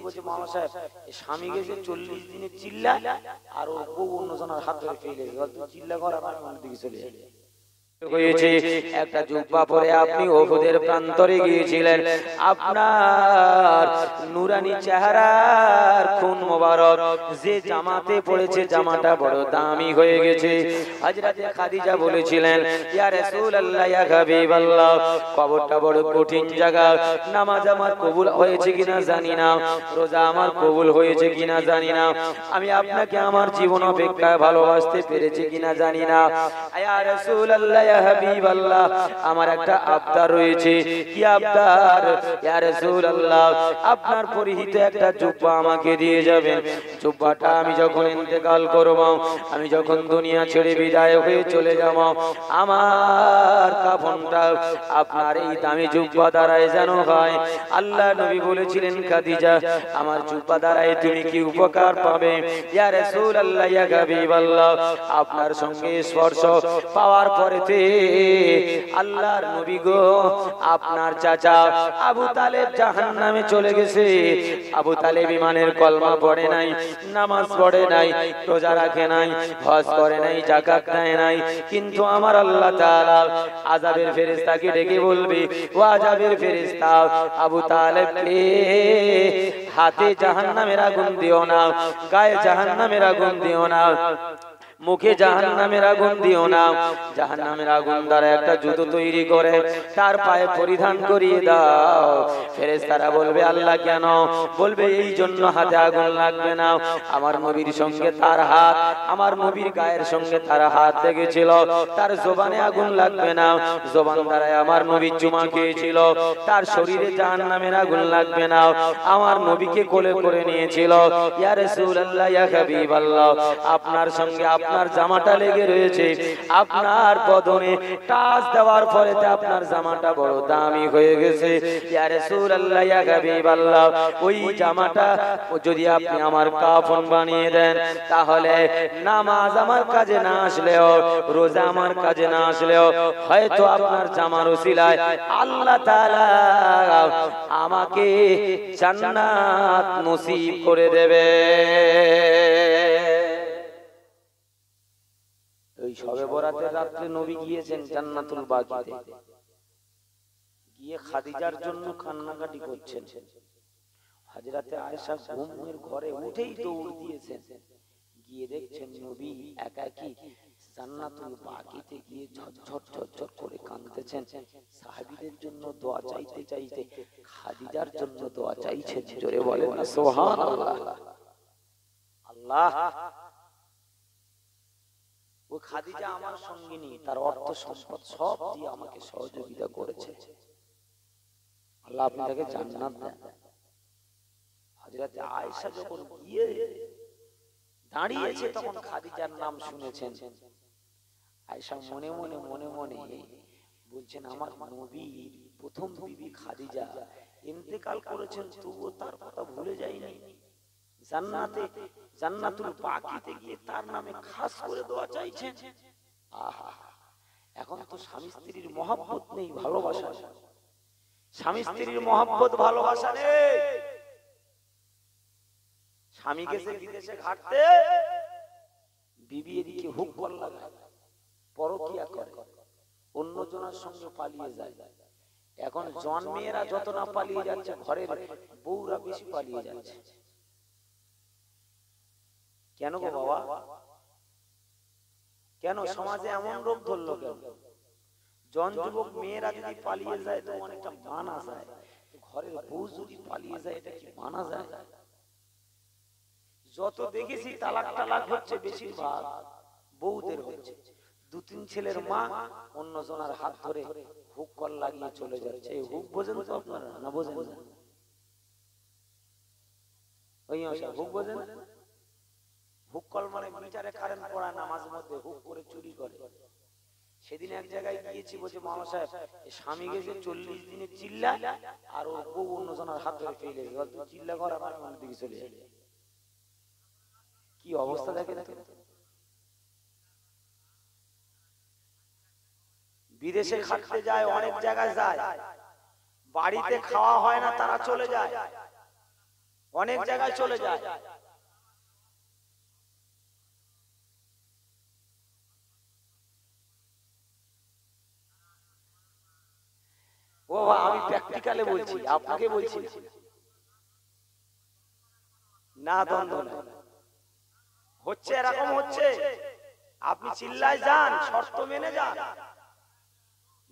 বলছে মামা সাহেব স্বামী গেছে 40 দিনে চিল্লা আর ওর বউ অন্যজনের হাত ধরে ফেলে চিল্লা করা দিকে চলে যায় হয়েছে একটা জুব্বা পরে আপনি ওহুদের প্রান্তরে গিয়েছিলেন আপনার নুরানি চেহারার খুন মোবারক যে জামাতে পড়েছে জামাটা বড় দামি হয়ে গেছে হযরতে খাদিজা বলেছিলেন ইয়া রাসূলুল্লাহ ইয়া হাবিবাল্লাহ কবরটা বড় কঠিন জায়গা নামাজ আমার কবুল হয়েছে কিনা জানি না রোজা আমার কবুল হয়েছে কিনা জানি না আমি আপনাকে আমার জীবন অপেক্ষায় ভালোবাসতে পেরেছি কিনা জানি না ইয়া রাসূলুল্লাহ হাবিবাল্লাহ আমার একটা আবদার রয়েছে কি আবদার ইয়া রাসূলুল্লাহ আপনার পরিহিত একটা জুব্বা আমাকে দিয়ে যাবেন জুব্বাটা আমি যখন ইন্তেকাল করব আমি যখন দুনিয়া ছেড়ে বিদায় হয়ে চলে যাব আমার কাফনটা আপনার এই দামি জুব্বা দ্বারাই যেন হয় আল্লাহ নবী বলেছিলেন খাদিজা আমার জুব্বা দ্বারাই তুমি কি উপকার পাবে ইয়া রাসূলুল্লাহ ইয়া হাবিবাল্লাহ আপনার সঙ্গে স্পর্শ পাওয়ার পরেতে আল্লাহর নবী গো আপনার চাচা আবু তালেব জাহান্নামে চলে গেছে আবু তালেব ঈমানের কলমা পড়ে নাই নামাজ পড়ে নাই রোজা রাখে নাই হজ করে নাই যাকাত দেয় নাই কিন্তু আমার আল্লাহ তাআলা আযাবের ফেরেশতাকে ডেকে বলবে ও আযাবের ফেরেশতা আবু তালেবকে হাতে জাহান্নামের আগুন দিও না গায়ে জাহান্নামের আগুন দিও না মুখে জাহান্নামের আগুন দিও না জাহান্নামের আগুন দ্বারা একটা জুতো তৈরি করে তার পায়ে পরিধান করিয়ে দাও ফেরেশতারা বলবে আল্লাহ কেন বলবে এই জন্য হাতে আগুন লাগবে না আমার নবীর সঙ্গে তার হাত আমার নবীর গায়ের সঙ্গে তার হাত লেগেছিল তার জবানে আগুন লাগবে না জবান দ্বারা আমার নবী চুমা খেয়েছিল তার শরীরে জাহান্নামের আগুন লাগবে না আমার নবীকে কোলে করে নিয়েছিল ইয়া রাসূলুল্লাহ ইয়া হাবিবাল্লাহ আপনার সঙ্গে আপনার জামাটা লেগে রয়েছে আপনার বদনে টাচ দেওয়ার পরেতে আপনার জামাটা বড় দামি হয়ে গেছে ইয়া রাসূলুল্লাহ ইয়া হাবিবাল্লাহ ওই জামাটা যদি আপনি আমার কাফন বানিয়ে দেন তাহলে নামাজ আমার কাজে না আসলেও রোজা আমার কাজে না আসলেও হয়তো আপনার জামার ওসিলায় আল্লাহ তাআলা আমাকে জান্নাত নসিব করে দেবে ওই শবে বরাতের রাতে নবী গিয়েছেন জান্নাতুল বাকিতে গিয়ে খাদিজার জন্য কান্নাকাটি করছেন হযরতে আয়েশা ঘুমের ঘরে উঠেই দৌড় দিয়েছেন গিয়ে দেখছেন নবী একাকী জান্নাতুল বাকিতে গিয়ে ঝরঝর ঝরঝর করে কাঁদতেছেন সাহাবীদের জন্য দোয়া চাইতে চাইতে খাদিজার জন্য দোয়া চাইছেন জোরে বলেন না সুবহানাল্লাহ আল্লাহ ও খাদিজা আমার সঙ্গিনী তার অর্থ সম্পদ সব দিয়ে আমাকে সহযোগিতা করেছে আল্লাহ আপনি তাকে জান্নাত দেন হযরতে আয়েশা যখন গিয়ে দাঁড়িয়েছে তখন খাদিজার নাম শুনেছেন আয়েশা মনে মনে বলছেন আমার নবীর প্রথম বিবি খাদিজা ইন্তেকাল করেছেন তবুও তার কথা ভুলে যায়নি জান্নাতে জান্নাতুল বাকিতে গিয়ে তার নামে খাস করে দোয়া চাইছেন আহা এখন তো স্বামী স্ত্রীর মহব্বত নেই ভালোবাসা স্বামী স্ত্রীর মহব্বত ভালোবাসা নেই স্বামী গেছে বিদেশে ঘাটতে বিবি এদিকে হুক কল্লা পরকিয়া করে অন্য জনের সঙ্গে পালিয়ে যায় এখন জন মেয়েরা যত না পালিয়ে যাচ্ছে ঘরের বউরা বেশি পালিয়ে যাচ্ছে কেন গো বাবা কেন সমাজে এমন রোগ ধরলো কেন জন যুবক মেয়েরা যদি পালিয়ে যায় তো অনেকটা মানা যায় ঘরের বউ যদি পালিয়ে যায় এটা কি মানা যায় যত দেখেছি তালাক তালাক হচ্ছে বেশিরভাগ বউদের হচ্ছে দু তিন ছেলের মা অন্য জনের হাত ধরে হুক কল লাগিয়ে চলে যাচ্ছে এই হুক বোঝেন তো আপনারা না বোঝেন ওই হুক বোঝেন হুক কল মানে মিটারে কারেন্ট পড়া নামাজ মধ্যে হুক করে চুরি করে সেদিন এক জায়গায় গিয়েছি বলছে মামা সাহেব স্বামী গেছে 40 দিনে চিল্লা আর ওর বউ অন্য জনের হাত ধরে ফেলে চিল্লা করা আমার দিকে চলে যায় কি অবস্থা দেখেন বিদেশে খাটতে যায় অনেক জায়গায় যায় বাড়িতে খাওয়া হয় না তারা চলে যায় অনেক জায়গায় চলে যায়। ও আমি প্র্যাকটিক্যালে বলছি, আপনাকে বলছি না। দ্বন্দ্ব না হচ্ছে, এরকম হচ্ছে। আপনি চিল্লায় যান, শর্ত মেনে যান,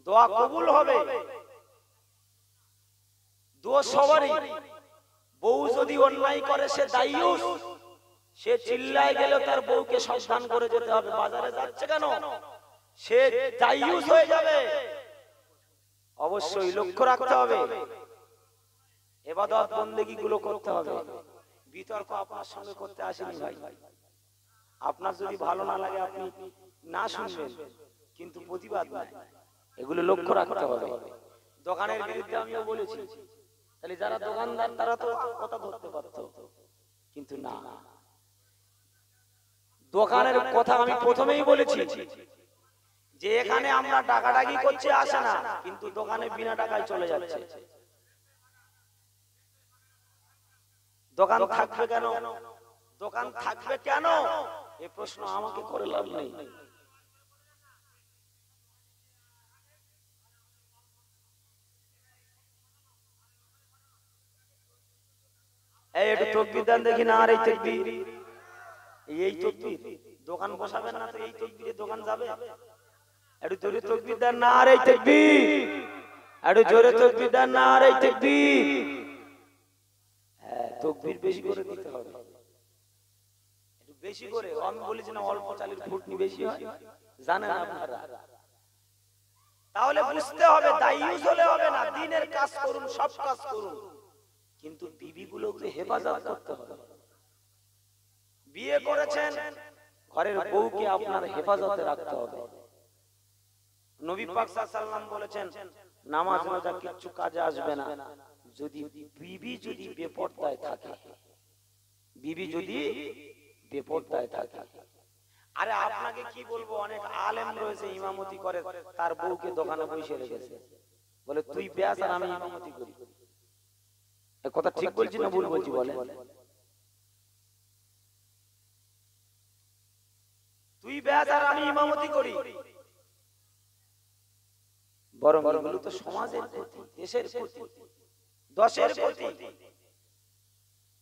দোয়া কবুল হবে। দোষ সবারই। বউ যদি অন্যায় করে সে দায়ুস, সে চিল্লায় গেল তার বউকে সাবধান করে যেতে হবে। বাজারে যাচ্ছে কেন, সে দায়ুস হয়ে যাবে। অবশ্যই লক্ষ্য রাখতে হবে, ইবাদত বন্দেগী গুলো করতে হবে। বিতর্ক আপনার সঙ্গে করতে আসেনি ভাই। আপনার যদি ভালো না লাগে আপনি না শুনবেন, কিন্তু প্রতিবাদ নাই। এগুলো লক্ষ্য রাখতে হবে। দোকানের বিরুদ্ধে আমিও বলেছি, তাহলে যারা দোকানদার তারা তো কথা ধরতে পারত, কিন্তু না। দোকানের কথা আমি প্রথমেই বলেছি যে এখানে আমরা ডাকাডাকি করছি আসে না, কিন্তু দোকানে বিনা টাকায় চলে যাচ্ছে। দোকান থাকবে কেন, দোকান থাকবে কেন, এই প্রশ্ন আমাকে করে লাভ নেই। এই একটু তাকবীর দেন দেখি না। আর এই তাকবীর, এই তাকবীর দোকান বসাবেন না তো এই তাকবীরে দোকান যাবে? একটু জোরে তাকবীর দেন না। আর এই তাকবীর, একটু জোরে তাকবীর দেন না। আর এই তাকবীর, হ্যাঁ তাকবীর বেশি করে দিতে হবে, একটু বেশি করে। আমি বলেছি না অল্প চালের ফুটনি বেশি হয়, জানেন আপনারা। তাহলে বুঝতে হবে দায়ুস হলে হবে না। দ্বীনের কাজ করুন, সব কাজ করুন, কিন্তু বিবিগুলোকে হেফাজত করতে হবে। বিয়ে করেছেন, ঘরের বউকে আপনার হেফাজতে রাখতে হবে। নবী পাক সাল্লাল্লাহু আলাইহি ওয়াসাল্লাম বলেছেন নামাজ রোজা কিচ্ছু কাজে আসবে না যদি বিবি যদি বেপরদায় থাকে। বিবি যদি বেপরদায় থাকে। আরে আপনাকে কি বলবো, অনেক আলেম রয়েছে ইমামতি করে, তার বউকে দোকানে বসিয়ে রেখেছে, বলে তুই ব্যাস আর আমি ইমামতি করি। এই কথা ঠিক বলছি না ভুল বলছি বলে? তুই ব্যাস আর আমি ইমামতি করি। বরং এগুলো তো সমাজের প্রতি, দেশের প্রতি, দশের প্রতি।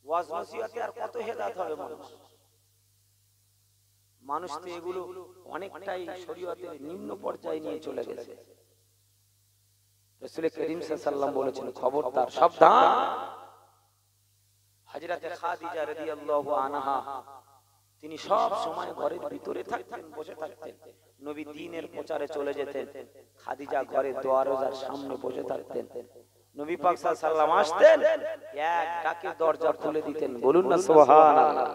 ওয়াজ নসিহতে আর কত হেদায়েত হবে মানুষ। মানুষ তো এগুলো অনেকটাই শরীয়তের নিম্ন পর্যায়ে নিয়ে চলে গেছে। রাসূল করিম সাল্লাল্লাহু আলাইহি ওয়াসাল্লাম বলেছেন খবরদার, সাবধান। হযরতে খাদিজা রাদিয়াল্লাহু আনহা তিনি সব সময় ঘরের ভিতরে থাকতেন, বসে থাকতেন। নবী দ্বীনের প্রচারে চলে যেতেন, খাদিজা ঘরের দরজার সামনে বসে থাকতেন। নবী পাক সাল্লাল্লাহু আলাইহি ওয়াসাল্লাম আসতেন, এক ডাকে দরজা খুলে দিতেন। বলুন না সুবহানাল্লাহ।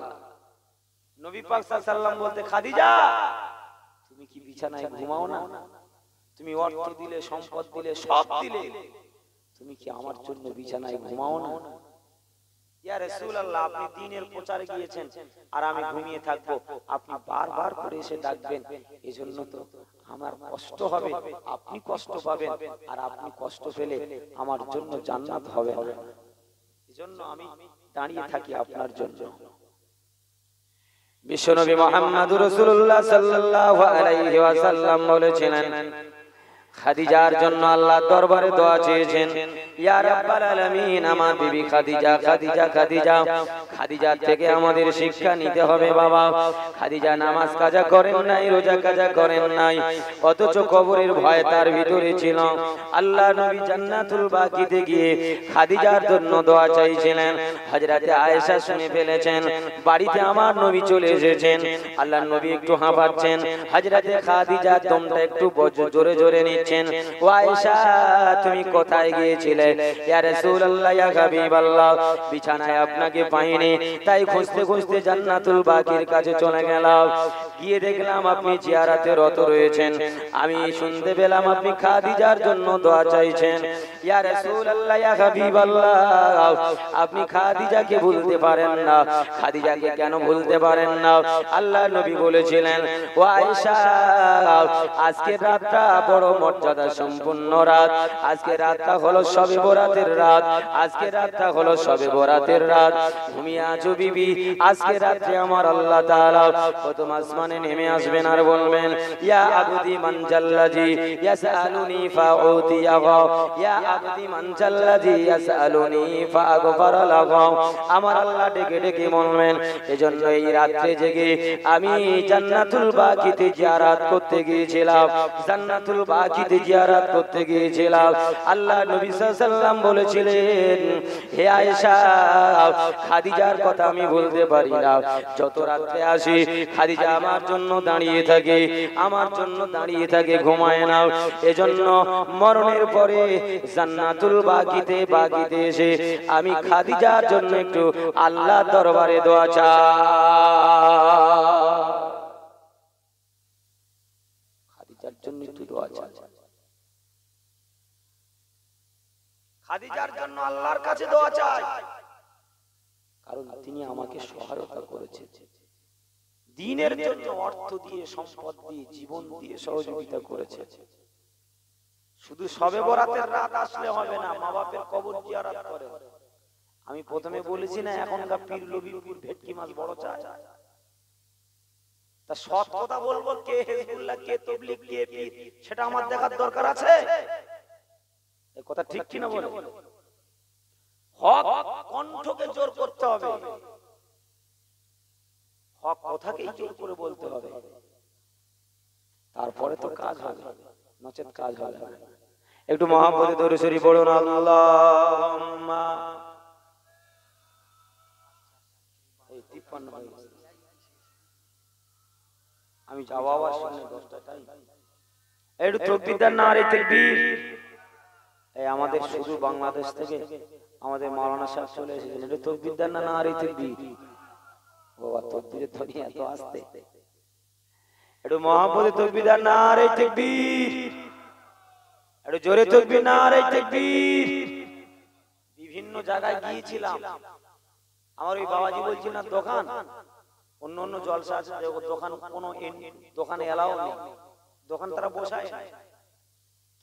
নবী পাক সাল্লাল্লাহু আলাইহি ওয়াসাল্লাম বলতে, খাদিজা তুমি কি বিছানায় ঘুমাও না? তুমি অর্থ দিলে, সম্পদ দিলে, সব দিলে, তুমি কি আমার জন্য বিছানায় ঘুমাও না? ইয়া রাসূলুল্লাহ, আপনি দ্বীনের প্রচারে গিয়েছেন আর আমি ঘুমিয়ে থাকবো, আপনি বারবার করে এসে ডাকবেন, এজন্য তো আমার কষ্ট হবে, আপনি কষ্ট পাবেন, আর আপনি কষ্ট পেলে আমার জন্য জান্নাত হবে না। এজন্য আমি দাঁড়িয়ে থাকি আপনার জন্য। বিশ্বনবী মুহাম্মদুর রাসূলুল্লাহ সাল্লাল্লাহু আলাইহি ওয়াসাল্লাম বলেছিলেন, খাদিজার জন্য আল্লাহর দরবারে দোয়া চেয়েছেন, ইয়া রাব্বাল আলামিন, আমার বিবি খাদিজা, খাদিজা, খাদিজা, খাদিজার থেকে আমাদের শিক্ষা নিতে হবে। বাবা, খাদিজা নামাজ কাজা করেন নাই, রোজা কাজা করেন নাই, অথচ কবরের ভয় তার ভিতরে ছিল। আল্লাহ নবী জান্নাতুল বাকিতে গিয়ে খাদিজার জন্য দোয়া চাইছিলেন। হযরতে আয়েশা শুনে ফেলেছেন, বাড়িতে আমার নবী চলে এসেছেন। আল্লাহর নবী একটু হাঁপাচ্ছেন, হযরতে খাদিজা দমটা একটু জোরে জোরে নিচ্ছেন। ও আয়েশা, তুমি কোথায় গিয়েছিলে? ইয়া রাসূলুল্লাহ, ইয়া হাবিবাল্লাহ, বিছানায় আপনাকে পাইনি, তাই খুঁজতে খুঁজতে জান্নাতুল বাকির কাছে চলে গেলাম। গিয়ে দেখলাম আপনি জিয়ারাতে রত রয়েছেন। আমি শুনতে পেলাম আপনি খাদিজার জন্য দোয়া চাইছেন। ইয়া রাসূলুল্লাহ ইয়া হাবিবাল্লাহ আপনি খাদিজাকে ভুলতে পারেন না। খাদিজাকে কেন ভুলতে পারেন না? আল্লাহর নবী বলেছিলেন ও আয়েশা আজকের রাতটা বড় মর্যাদা সম্পন্ন রাত। আজকের রাতটা হলো শবে বরাতের রাত। আজকের রাতটা হলো শবে বরাতের রাত। ঘুমিয়ে আছো বিবি, আজকের রাতে আমার আল্লাহ তাআলা প্রথম আসমানে নেমে আসবেন আর বলবেন ইয়া আবদি মান জাল্লাজি ইয়াসআলুনি ফাউতিয়াহু ইয়া আবদি মান জাল্লাজি ইয়াসআলুনি ফাগফার লাহু। আমার আল্লাহ ডেকে ডেকে বলবেন এজন্য এই রাতে জেগে আমি জান্নাতুল বাকিতে জিয়ারত করতে গিয়েছিলাম। জান্নাতুল বাকিতে জিয়ারত করতে গিয়েছিলাম। আল্লাহ নবী সাল্লাল্লাহু আলাইহি ওয়াসাল্লাম বলেছিলেন হে আয়েশা খাদিজার কথা আমি বলতে পারি না। যত রাতে আসি খাদিজা আমার জন্য দাঁড়িয়ে থাকে, আমার জন্য দাঁড়িয়ে থাকে, ঘুমায় না। এজন্য মরণের পরে জান্নাতুল বাকিতে এসে আমি খাদিজার জন্য একটু আল্লাহ দরবারে দোয়া চাই। খাদিজার জন্য একটু দোয়া চাই। খাদিজার জন্য আল্লাহর কাছে দোয়া চাই, কারণ তিনি আমাকে সহায়তা করেছেন। দ্বীনের জন্য অর্থ দিয়ে, সম্পদ দিয়ে, জীবন দিয়ে সহযোগিতা করেছে। শুধু শবে বরাতের রাত আসলে হবে না, মা বাপের কবর জিয়ারত করে। আমি প্রথমে বলেছি না এখনকার পীর লবির ভেটকি মাছ বড় চায়। তা সৎ কথা বলবো, কে হিজবুল্লাহ, কে তাবলীগ, কে পীর, সেটা আমার দেখার দরকার আছে। এই কথা ঠিক কিনা বলে? হক কণ্ঠকে জোর করতে হবে, হক কথাকেই জোর করে বলতে হবে, তারপরে তো কাজ হবে, নচেত কাজ হবে না। একটু মহব্বতে দরুদ শরীফ পড়ুন। আল্লাহুম্মা এই 53 হয়ে গেছে। আমি যাওয়া আওয়াজ শুনে 10টা টাইম একটু তাকবীর দেন, নারে তাকবীর। এই আমাদের শুধু বাংলাদেশ থেকে আমাদের মাওলানা সাহেব চলে এসেছেন, একটু তাকবীর দেন না, নারে তাকবীর। বাবা তাকবীরের ধ্বনি এত আস্তে, একটু মহব্বতে তাকবীর দেন, নারে তাকবীর। একটু জোরে তাকবীর, নারে তাকবীর। বিভিন্ন জায়গায় গিয়েছিলাম, আমার ওই বাবাজি বলছিল না দোকান, অন্য অন্য জলসা আছে, দোকান কোনো দোকানে এলাও নেই, দোকান তারা বসায়।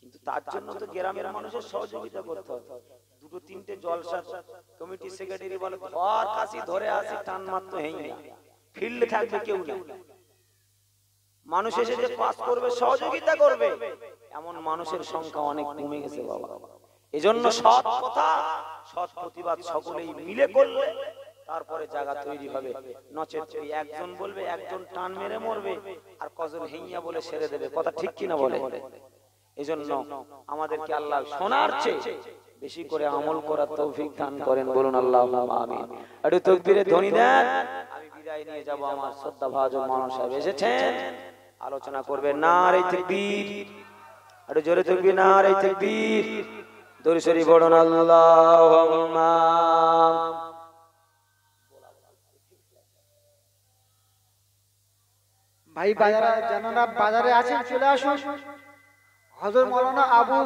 কিন্তু তার জন্য তো গ্রামের মানুষের সহযোগিতা করতে হবে। দুটো তিনটে জলসা কমিটি সেক্রেটারি বলে ধর কাশি ধরে আসি, টান মারতে হেই না, ফিল্ডে থাকবে কেউ না, মানুষ এসে যে পাস করবে, সহযোগিতা করবে, এমন মানুষের সংখ্যা অনেক কমে গেছে বাবা। এজন্য সৎ কথা, সৎ প্রতিবাদ সকলেই মিলে করলে তারপরে জায়গা তৈরি হবে। নচেত ওই একজন বলবে, একজন টান মেরে মরবে, আর কজন হেইয়া বলে সেরে দেবে। কথা ঠিক কিনা বলে? এজন্য আমাদেরকে আল্লাহ শোনার চেয়ে বেশি করে আমল করার তৌফিক দান করেন, বলুন আল্লাহুম্মা আমিন। একটু তাকবীরের ধ্বনি দেন। আমি বিদায় নিয়ে যাব, আমার শ্রদ্ধাভাজন মাওলানা সাহেব এসেছেন, আলোচনা করবেন। নারে তাকবীর, একটু জোরে তাকবীর, নারে তাকবীর। দরুদ শরীফ পড়ুন। আল্লাহুম্মা ভাই বাজারে, জানারা বাজারে আছেন চলে আসুন। হযরত মাওলানা আবু